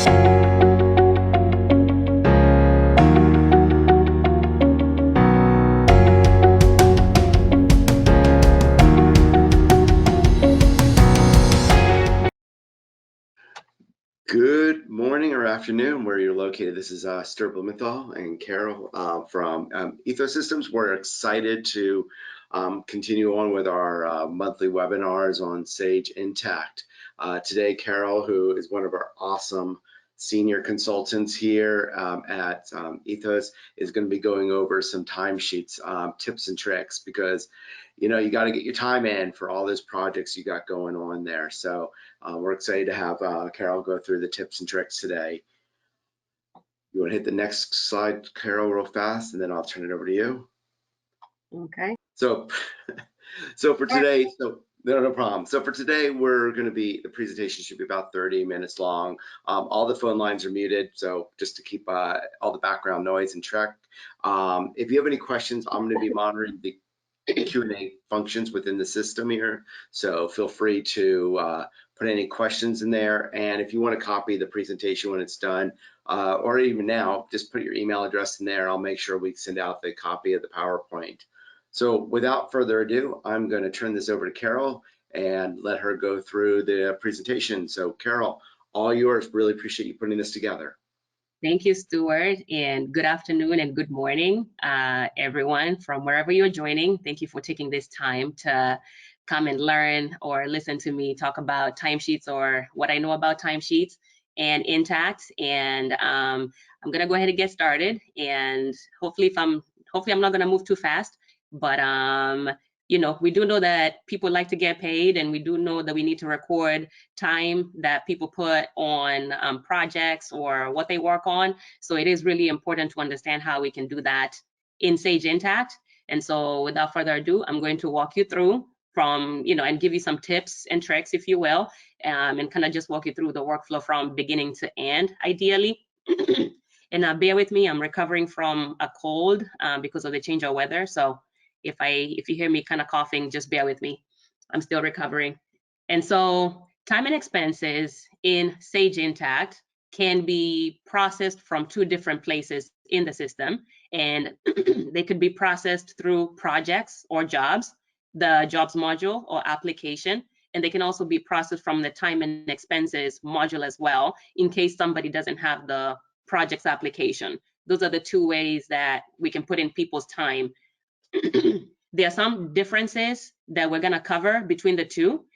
Good morning or afternoon, where you're located. This is Stuart Blumenthal and Carol from ETHOSystems. We're excited to continue on with our monthly webinars on Sage Intacct. Today, Carol, who is one of our awesome senior consultants here at Ethos, is going to be going over some timesheets, tips and tricks, because you know you got to get your time in for all those projects you got going on there. So we're excited to have Carol go through the tips and tricks today. You want to hit the next slide, Carol, real fast, and then I'll turn it over to you. Okay. So for today, no problem. So for today, the presentation should be about 30 minutes long. All the phone lines are muted, so just to keep all the background noise in check. If you have any questions, I'm going to be monitoring the Q&A functions within the system here, so feel free to put any questions in there. And if you want to copy the presentation when it's done, or even now, just put your email address in there. I'll make sure we send out the copy of the PowerPoint. So without further ado, I'm going to turn this over to Carol and let her go through the presentation. So Carol, all yours. Really appreciate you putting this together. Thank you, Stuart, and good afternoon and good morning, everyone from wherever you're joining. Thank you for taking this time to come and learn or listen to me talk about timesheets or what I know about timesheets and Intacct. And I'm gonna go ahead and get started. And hopefully I'm not gonna move too fast, but you know, we do know that people like to get paid, and we do know that we need to record time that people put on projects or what they work on. So it is really important to understand how we can do that in Sage Intacct. And so without further ado, I'm going to walk you through from, you know, and give you some tips and tricks, if you will, and kind of just walk you through the workflow from beginning to end, ideally. And bear with me, I'm recovering from a cold because of the change of weather. So if you hear me kind of coughing, just bear with me. I'm still recovering. And so time and expenses in Sage Intacct can be processed from two different places in the system, and they could be processed through projects or jobs, the jobs module or application, and they can also be processed from the time and expenses module as well, in case somebody doesn't have the projects application. Those are the two ways that we can put in people's time. There are some differences that we're going to cover between the two,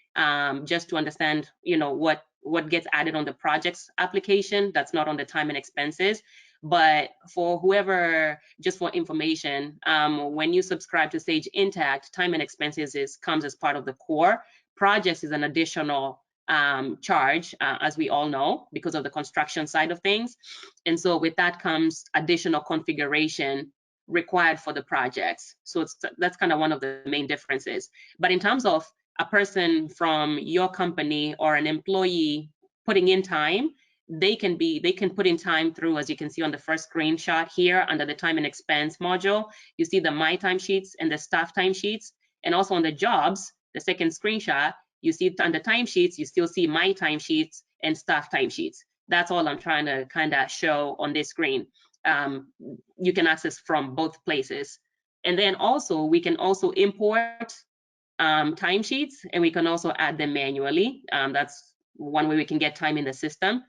just to understand, you know, what gets added on the projects application that's not on the time and expenses. But for whoever, just for information, when you subscribe to Sage Intacct, time and expenses comes as part of the core. Projects is an additional charge, as we all know, because of the construction side of things. And so with that comes additional configuration required for the projects. So that's kind of one of the main differences. But in terms of a person from your company or an employee putting in time, they can put in time through, as you can see on the first screenshot here, under the time and expense module. You see the My Timesheets and the Staff Timesheets, and also on the jobs, the second screenshot, you see under timesheets, you still see My Timesheets and Staff Timesheets. That's all I'm trying to kind of show on this screen. You can access from both places. And then also, we can also import timesheets, and we can also add them manually. That's one way we can get time in the system.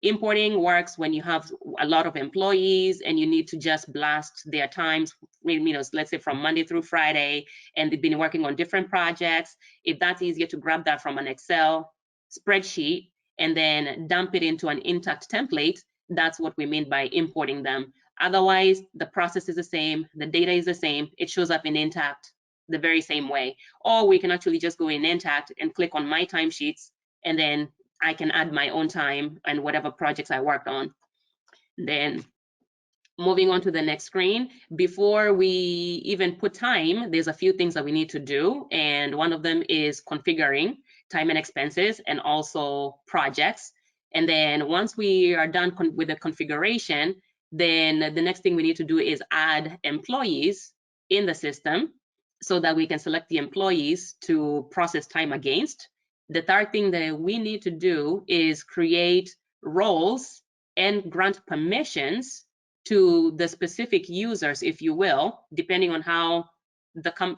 Importing works when you have a lot of employees and you need to just blast their times, you know, let's say from Monday through Friday, and they've been working on different projects. If that's easier to grab that from an Excel spreadsheet and then dump it into an Intacct template, that's what we mean by importing them. Otherwise, the process is the same, the data is the same, it shows up in Intacct the very same way. Or we can actually just go in Intacct and click on My Timesheets, and then I can add my own time and whatever projects I worked on. Then moving on to the next screen, before we even put time, there's a few things that we need to do, and one of them is configuring time and expenses and also projects. And then once we are done with the configuration, then the next thing we need to do is add employees in the system so that we can select the employees to process time against. The third thing that we need to do is create roles and grant permissions to the specific users, if you will, depending on how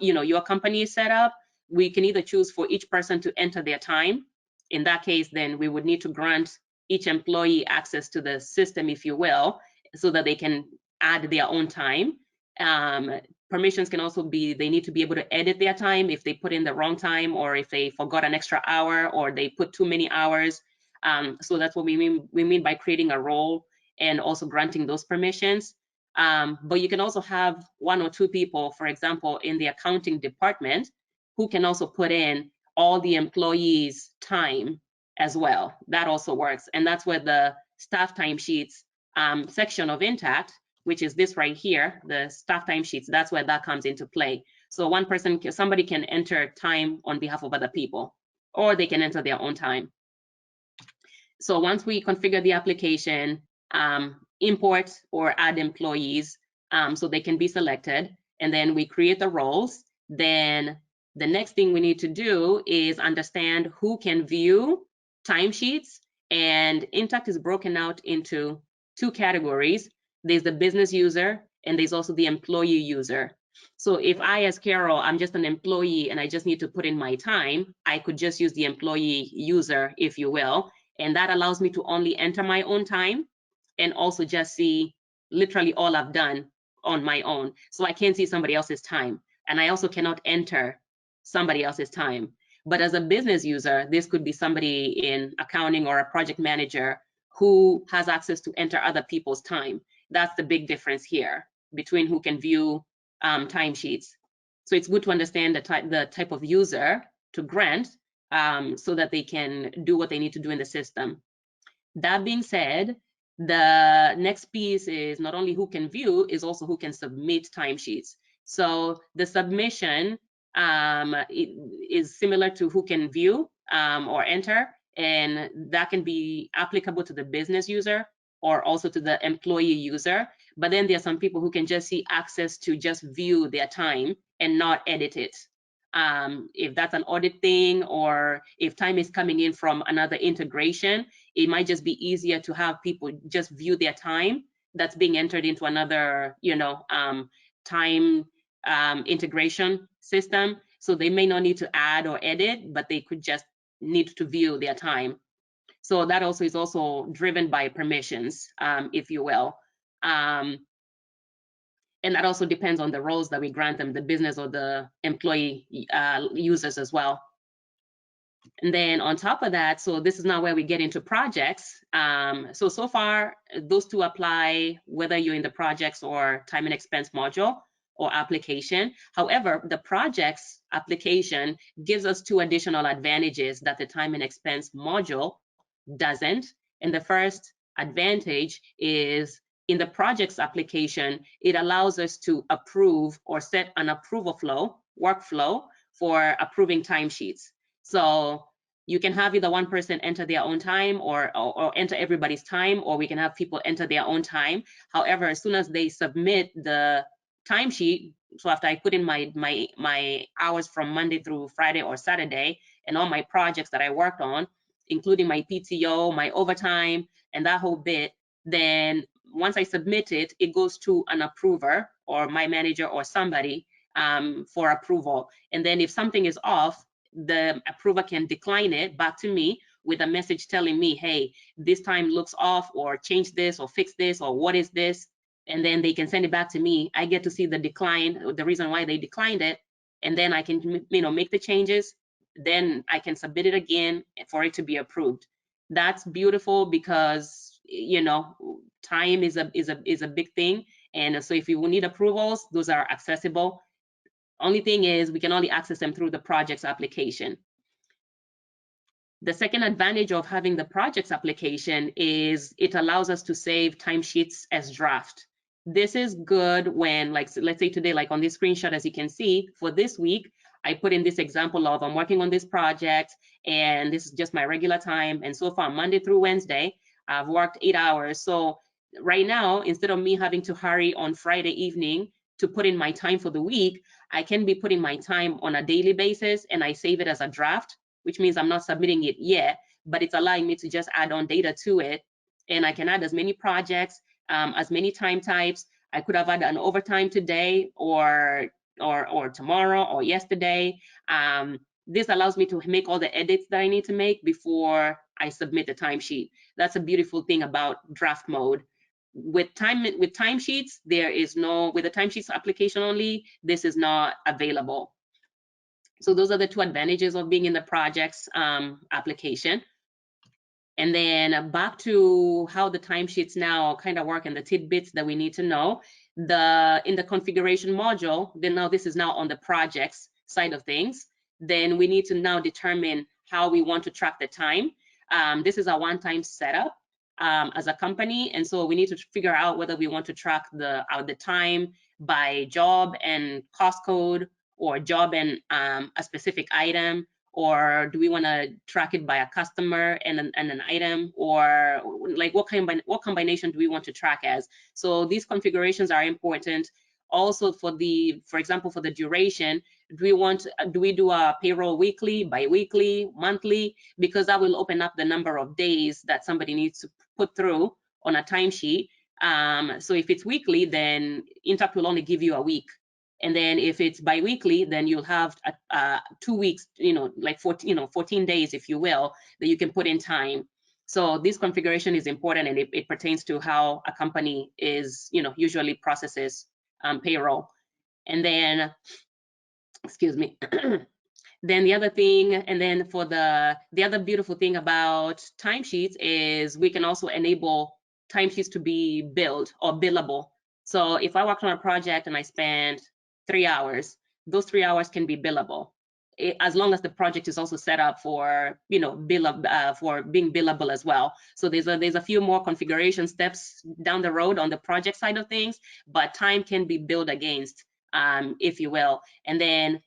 your company is set up. We can either choose for each person to enter their time. In that case, then we would need to grant each employee access to the system, if you will, so that they can add their own time. Permissions can also be, they need to be able to edit their time if they put in the wrong time, or if they forgot an extra hour, or they put too many hours. So that's what we mean by creating a role and also granting those permissions. But you can also have 1 or 2 people, for example, in the accounting department, who can also put in all the employees' time as well. That also works. And that's where the staff timesheets section of Intacct, which is this right here, the staff timesheets, that's where that comes into play. So one person, somebody can enter time on behalf of other people, or they can enter their own time. So once we configure the application, import or add employees so they can be selected, and then we create the roles, then the next thing we need to do is understand who can view timesheets. And Intacct is broken out into 2 categories. There's the business user, and there's also the employee user. So if I, as Carol, I'm just an employee and I just need to put in my time, I could just use the employee user, if you will. And that allows me to only enter my own time and also just see literally all I've done on my own. So I can't see somebody else's time. And I also cannot enter somebody else's time. But as a business user, this could be somebody in accounting or a project manager who has access to enter other people's time. That's the big difference here between who can view timesheets. So it's good to understand the type of user to grant so that they can do what they need to do in the system. That being said, the next piece is not only who can view, is also who can submit timesheets. So the submission is similar to who can view or enter, and that can be applicable to the business user or also to the employee user. But then there are some people who can just see access to just view their time and not edit it. If that's an audit thing, or if time is coming in from another integration, it might just be easier to have people just view their time that's being entered into another, time integration system. So they may not need to add or edit, but they could just need to view their time. So that also is also driven by permissions, if you will. And that also depends on the roles that we grant them, the business or the employee users as well. And then on top of that, so this is now where we get into projects. So far, those 2 apply whether you're in the projects or time and expense module or application. However, the projects application gives us 2 additional advantages that the time and expense module doesn't. And the first advantage is in the projects application, it allows us to approve or set an approval workflow for approving timesheets. So you can have either one person enter their own time or enter everybody's time, or we can have people enter their own time. However, as soon as they submit the timesheet, so after I put in my hours from Monday through Friday or Saturday and all my projects that I worked on, including my PTO, my overtime, and that whole bit, then once I submit it, it goes to an approver or my manager or somebody for approval. And then if something is off, the approver can decline it back to me with a message telling me, hey, this time looks off, or change this, or fix this, or what is this? And then they can send it back to me. I get to see the decline, the reason why they declined it, and then I can, make the changes. Then I can submit it again for it to be approved. That's beautiful because, time is a big thing. And so if you need approvals, those are accessible. Only thing is we can only access them through the projects application. The second advantage of having the projects application is it allows us to save timesheets as draft. This is good when, like, let's say today, like on this screenshot, as you can see, for this week, I put in this example of I'm working on this project and this is just my regular time. And so far, Monday through Wednesday, I've worked 8 hours. So right now, instead of me having to hurry on Friday evening to put in my time for the week, I can be putting my time on a daily basis and I save it as a draft, which means I'm not submitting it yet, but it's allowing me to just add on data to it and I can add as many projects, as many time types. I could have had an overtime today or tomorrow or yesterday. This allows me to make all the edits that I need to make before I submit the timesheet. That's a beautiful thing about draft mode. With timesheets, there is no, with the timesheets application only, this is not available. So those are the two advantages of being in the projects application. And then back to how the timesheets now kind of work and the tidbits that we need to know. In the configuration module, then now this is now on the projects side of things. Then we need to now determine how we want to track the time. This is a one-time setup as a company, and so we need to figure out whether we want to track the time by job and cost code, or job and a specific item, or do we want to track it by a customer and an item, or like what combination do we want to track as? So these configurations are important. Also for example, for the duration, do we do a payroll weekly, bi-weekly, monthly? Because that will open up the number of days that somebody needs to put through on a timesheet. So if it's weekly, then Intacct will only give you a week. And then if it's bi-weekly, then you'll have 2 weeks, like 14 days, if you will, that you can put in time. So this configuration is important, and it pertains to how a company is, usually processes payroll. And then, excuse me. Then the other thing, and then for the other beautiful thing about timesheets is we can also enable timesheets to be billed or billable. So if I worked on a project and I spent 3 hours, those 3 hours can be billable, as long as the project is also set up for, for being billable as well. So there's a few more configuration steps down the road on the project side of things, but time can be billed against, if you will. And then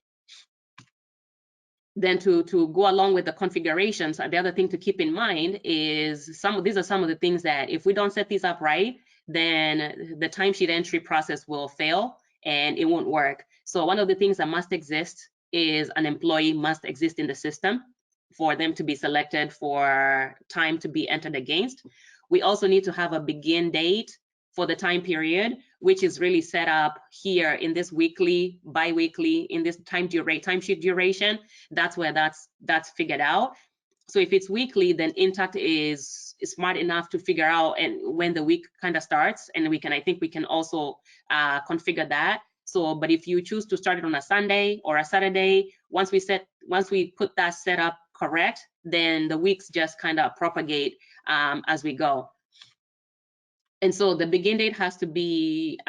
to go along with the configurations, the other thing to keep in mind is these are some of the things that if we don't set these up right, then the timesheet entry process will fail and it won't work. So one of the things that must exist is an employee must exist in the system for them to be selected for time to be entered against. We also need to have a begin date for the time period, which is really set up here in this weekly, bi-weekly, in this timesheet duration. That's where that's figured out. So if it's weekly, then Intacct is smart enough to figure out and when the week kind of starts, and I think we can also configure that. So, but if you choose to start it on a Sunday or a Saturday, once we put that setup correct, then the weeks just kind of propagate as we go. And so the begin date has to be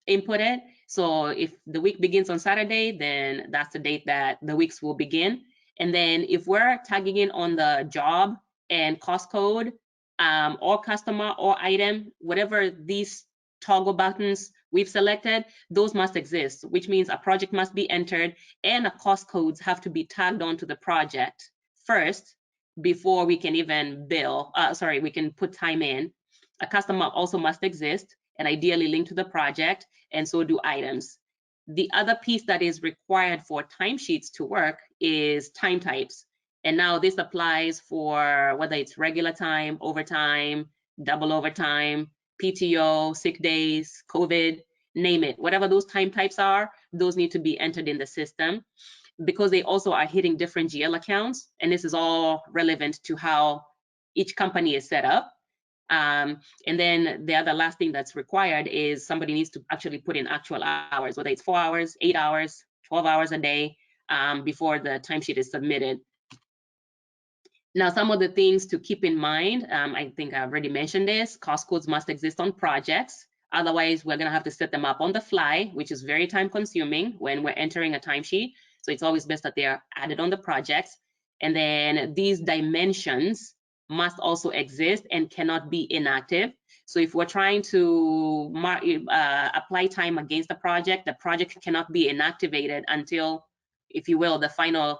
inputted. So if the week begins on Saturday, then that's the date that the weeks will begin. And then if we're tagging in on the job and cost code, or customer or item, whatever these toggle buttons we've selected, those must exist, which means a project must be entered and a cost codes have to be tagged onto the project first before we can even we can put time in. A customer also must exist and ideally linked to the project, and so do items. The other piece that is required for timesheets to work is time types. And now this applies for whether it's regular time, overtime, double overtime, PTO, sick days, COVID, name it. Whatever those time types are, those need to be entered in the system, because they also are hitting different GL accounts. And this is all relevant to how each company is set up. And then the other last thing that's required is somebody needs to actually put in actual hours, whether it's 4 hours, 8 hours, 12 hours a day, before the timesheet is submitted. Now, some of the things to keep in mind, I think I've already mentioned this, cost codes must exist on projects. Otherwise, we're gonna have to set them up on the fly, which is very time consuming when we're entering a timesheet. So it's always best that they are added on the projects. And then these dimensions must also exist and cannot be inactive. So if we're trying to apply time against the project cannot be inactivated until, if you will, the final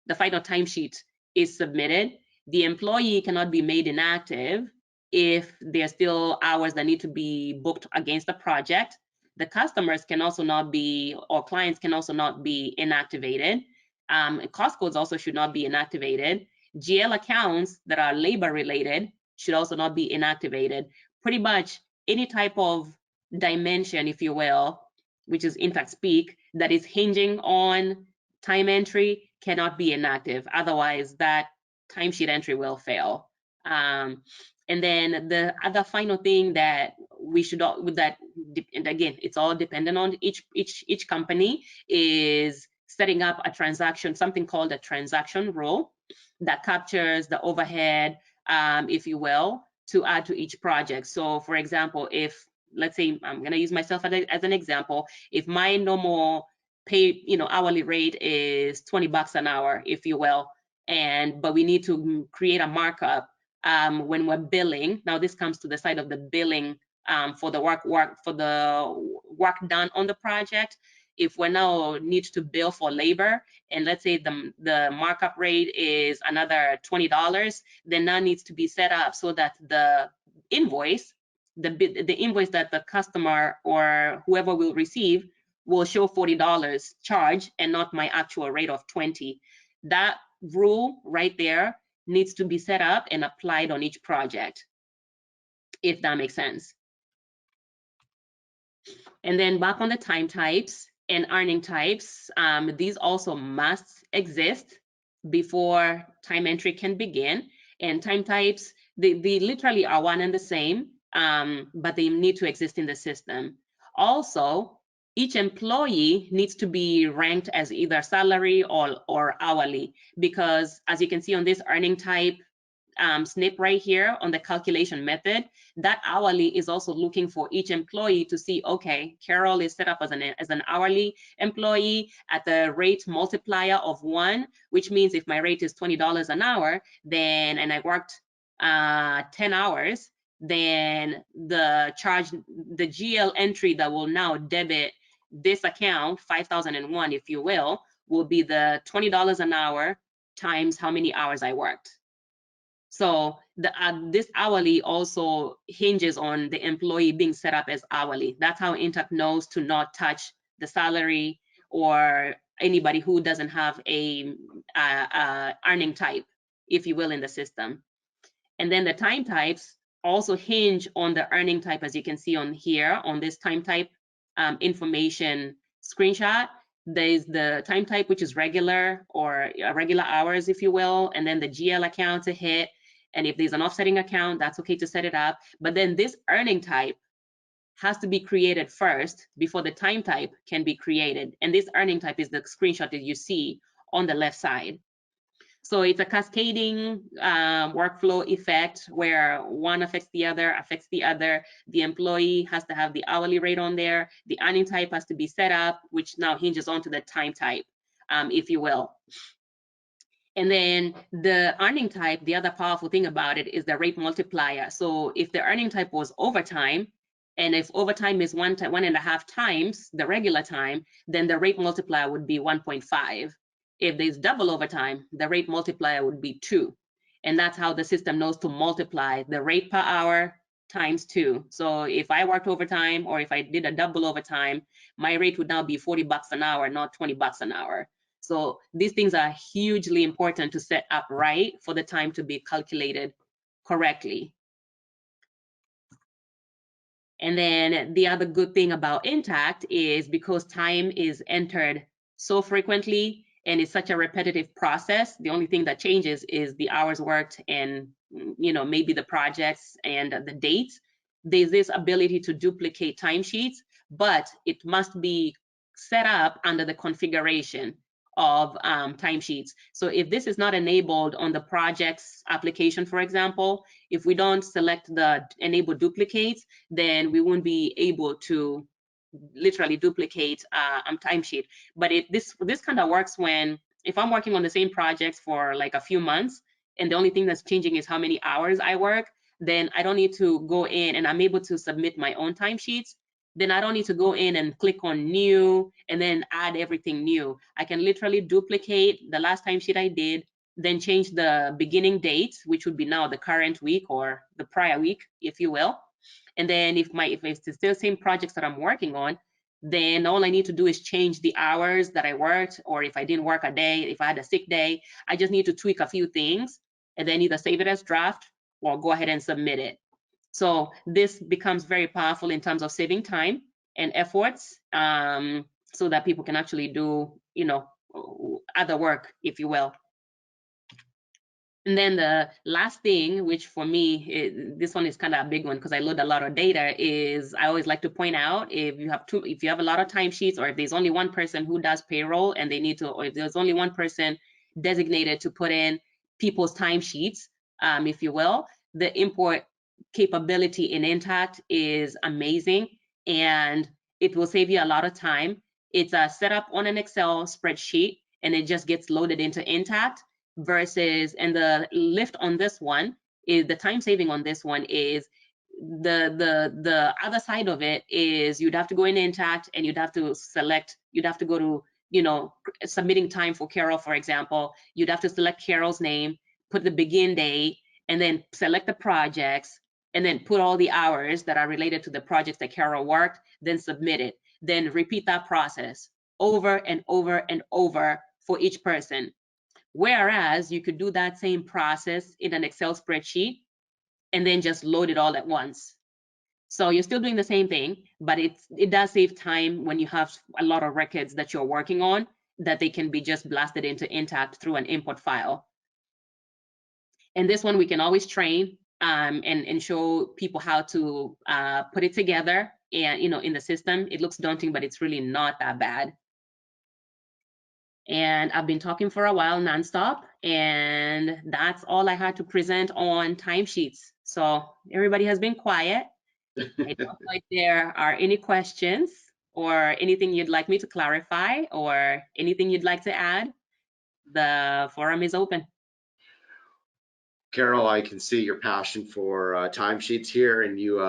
timesheet is submitted. The employee cannot be made inactive if there's still hours that need to be booked against the project. The customers can also not be, or clients can also not be inactivated. Cost codes also should not be inactivated. GL accounts that are labor related should also not be inactivated. Pretty much any type of dimension, if you will, which is Intacct speak, that is hinging on time entry cannot be inactive. Otherwise, that timesheet entry will fail. And then the other final thing that we should, and again, it's all dependent on each company, is setting up a transaction, something called a transaction rule that captures the overhead, if you will, to add to each project. So for example, if, let's say, I'm going to use myself as an example, if my normal pay, hourly rate is $20 an hour, if you will, but we need to create a markup when we're billing. Now this comes to the side of the billing for the work done on the project. If we now need to bill for labor, and let's say the markup rate is another $20, then that needs to be set up so that the invoice, the invoice that the customer or whoever will receive will show $40 charge and not my actual rate of 20. That rule right there needs to be set up and applied on each project, if that makes sense. And then back on the time types and earning types, these also must exist before time entry can begin. And time types, they literally are one and the same, but they need to exist in the system. Also, each employee needs to be ranked as either salary or hourly, because as you can see on this earning type snip right here on the calculation method, that hourly is also looking for each employee to see, okay, Carol is set up as an hourly employee at the rate multiplier of 1, which means if my rate is $20 an hour, then, and I worked 10 hours, then the GL entry that will now debit this account, 5,001, if you will be the $20 an hour times how many hours I worked. So this hourly also hinges on the employee being set up as hourly. That's how Intacct knows to not touch the salary or anybody who doesn't have a earning type, if you will, in the system. And then the time types also hinge on the earning type, as you can see on here on this time type information screenshot. There's the time type, which is regular or regular hours, if you will, and then the GL account to hit. And if there's an offsetting account, that's okay to set it up. But then this earning type has to be created first before the time type can be created. And this earning type is the screenshot that you see on the left side. So it's a cascading workflow effect where one affects the other, The employee has to have the hourly rate on there. The earning type has to be set up, which now hinges onto the time type, if you will. And then the earning type, the other powerful thing about it is the rate multiplier. So if the earning type was overtime, and if overtime is 1.5 times the regular time, then the rate multiplier would be 1.5. If there's double overtime, the rate multiplier would be 2. And that's how the system knows to multiply the rate per hour times 2. So if I worked overtime or if I did a double overtime, my rate would now be $40 an hour, not $20 an hour. So these things are hugely important to set up right for the time to be calculated correctly. And then the other good thing about Intacct is because time is entered so frequently and it's such a repetitive process, the only thing that changes is the hours worked and maybe the projects and the dates. There's this ability to duplicate timesheets, but it must be set up under the configuration of timesheets. So if this is not enabled on the project's application, for example, if we don't select the enable duplicates, then we won't be able to literally duplicate timesheet. But this kind of works when, if I'm working on the same projects for like a few months, and the only thing that's changing is how many hours I work, then I don't need to go in, and I'm able to submit my own timesheets. Then I don't need to go in and click on new and then add everything new. I can literally duplicate the last timesheet I did, then change the beginning date, which would be now the current week or the prior week, if you will. And then if it's still the same projects that I'm working on, then all I need to do is change the hours that I worked, or if I didn't work a day, if I had a sick day, I just need to tweak a few things and then either save it as draft or go ahead and submit it. So this becomes very powerful in terms of saving time and efforts, so that people can actually do, you know, other work, if you will. And then the last thing, which for me, this one is kind of a big one because I load a lot of data, is I always like to point out if you have a lot of timesheets, or if there's only one person who does payroll and they need to, or if there's only one person designated to put in people's timesheets, if you will, the import capability in Intacct is amazing, and it will save you a lot of time. It's set up on an Excel spreadsheet, and it just gets loaded into Intacct. Versus, and the lift on this one is, the time saving on this one is, the other side of it is you'd have to go in Intacct and you'd have to select, you'd have to go to, you know, submitting time for Carol, for example, you'd have to select Carol's name, put the begin date, and then select the projects, and then put all the hours that are related to the projects that Carol worked, then submit it, then repeat that process over and over and over for each person. Whereas you could do that same process in an Excel spreadsheet and then just load it all at once. So you're still doing the same thing, but it does save time when you have a lot of records that you're working on, that they can be just blasted into Intacct through an import file. And this one we can always train and show people how to put it together, and, you know, in the system. It looks daunting, but it's really not that bad. And I've been talking for a while nonstop, and that's all I had to present on timesheets. So everybody has been quiet. I don't know if there are any questions or anything you'd like me to clarify or anything you'd like to add. The forum is open. Carol, I can see your passion for timesheets here, and you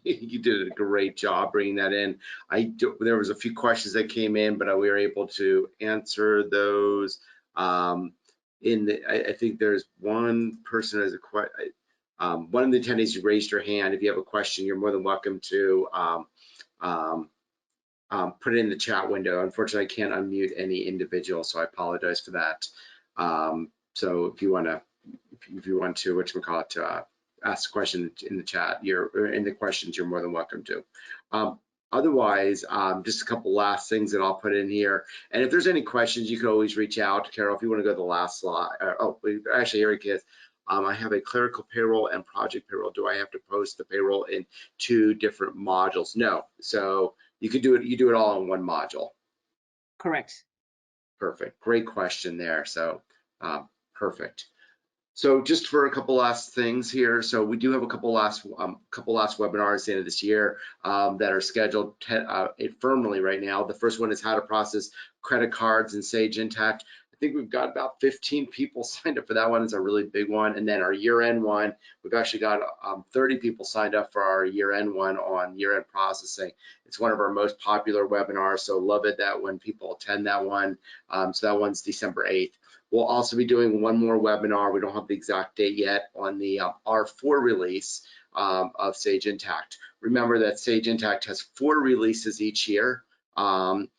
you did a great job bringing that in. There was a few questions that came in, but we were able to answer those. I think there's one person has a question. One of the attendees, you raised your hand. If you have a question, you're more than welcome to put it in the chat window. Unfortunately, I can't unmute any individual, so I apologize for that. So if you want to, ask a question in the chat, in the questions, you're more than welcome to. Otherwise, just a couple last things that I'll put in here. And if there's any questions, you can always reach out to Carol if you want to go to the last slide. Actually, here it is. I have a clerical payroll and project payroll. Do I have to post the payroll in 2 different modules? No. So you could do it. You do it all in one module. Correct. Perfect. Great question there. So perfect. So just for a couple last things here. So we do have a couple last webinars at the end of this year that are scheduled firmly right now. The first one is how to process credit cards in Sage Intacct. I think we've got about 15 people signed up for that one. It's a really big one. And then our year-end one, we've actually got 30 people signed up for our year-end one on year-end processing. It's one of our most popular webinars, so love it that when people attend that one. So that one's December 8th. We'll also be doing one more webinar. We don't have the exact date yet on the R4 release of Sage Intacct. Remember that Sage Intacct has 4 releases each year, and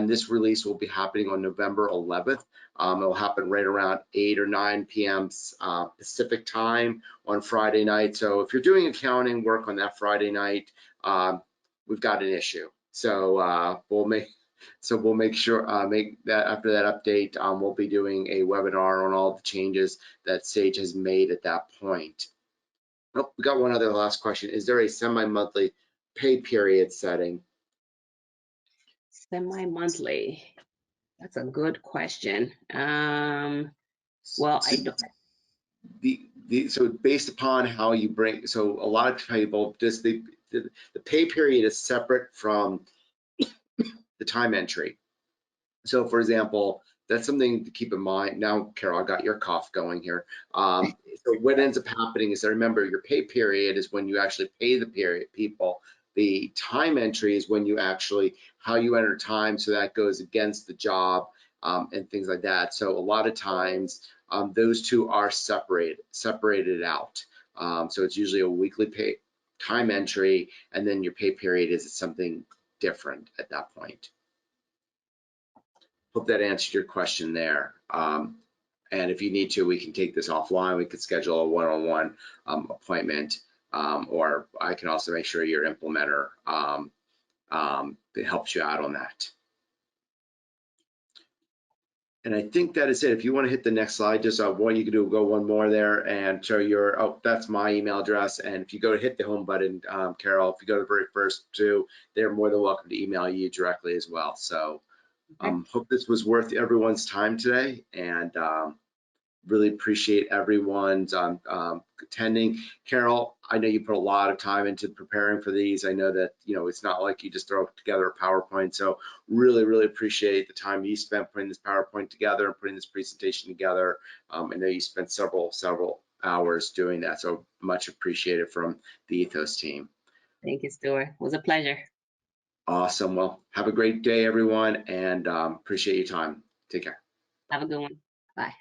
this release will be happening on November 11th. It'll happen right around 8 or 9 p.m. Pacific time on Friday night. So if you're doing accounting work on that Friday night, we've got an issue. So we'll make sure make that after that update, we'll be doing a webinar on all the changes that Sage has made at that point. Oh, we got one other last question. Is there a semi-monthly pay period setting? Semi-monthly. That's a good question. Well, I don't. So based upon how you bring, so a lot of people just the pay period is separate from the time entry. So for example, that's something to keep in mind. Now, Carol, I got your cough going here. So what ends up happening is that, remember, your pay period is when you actually pay the people. The time entry is when you actually, how you enter time, so that goes against the job and things like that. So a lot of times those two are separated out. So it's usually a weekly pay time entry, and then your pay period is something different at that point. Hope that answered your question there. And if you need to, we can take this offline. We could schedule a one-on-one appointment, or I can also make sure your implementer that helps you out on that. And I think that is it. If you want to hit the next slide, just what you can do, go one more there and show your, oh, that's my email address. And if you go to hit the home button, Carol, if you go to the very first two, they're more than welcome to email you directly as well. So hope this was worth everyone's time today, and really appreciate everyone's attending. Carol, I know you put a lot of time into preparing for these. I know that, you know, it's not like you just throw together a PowerPoint. So really, really appreciate the time you spent putting this PowerPoint together and putting this presentation together. I know you spent several hours doing that. So much appreciated from the Ethos team. Thank you, Stuart. It was a pleasure. Awesome. Well, have a great day, everyone, and appreciate your time. Take care. Have a good one. Bye.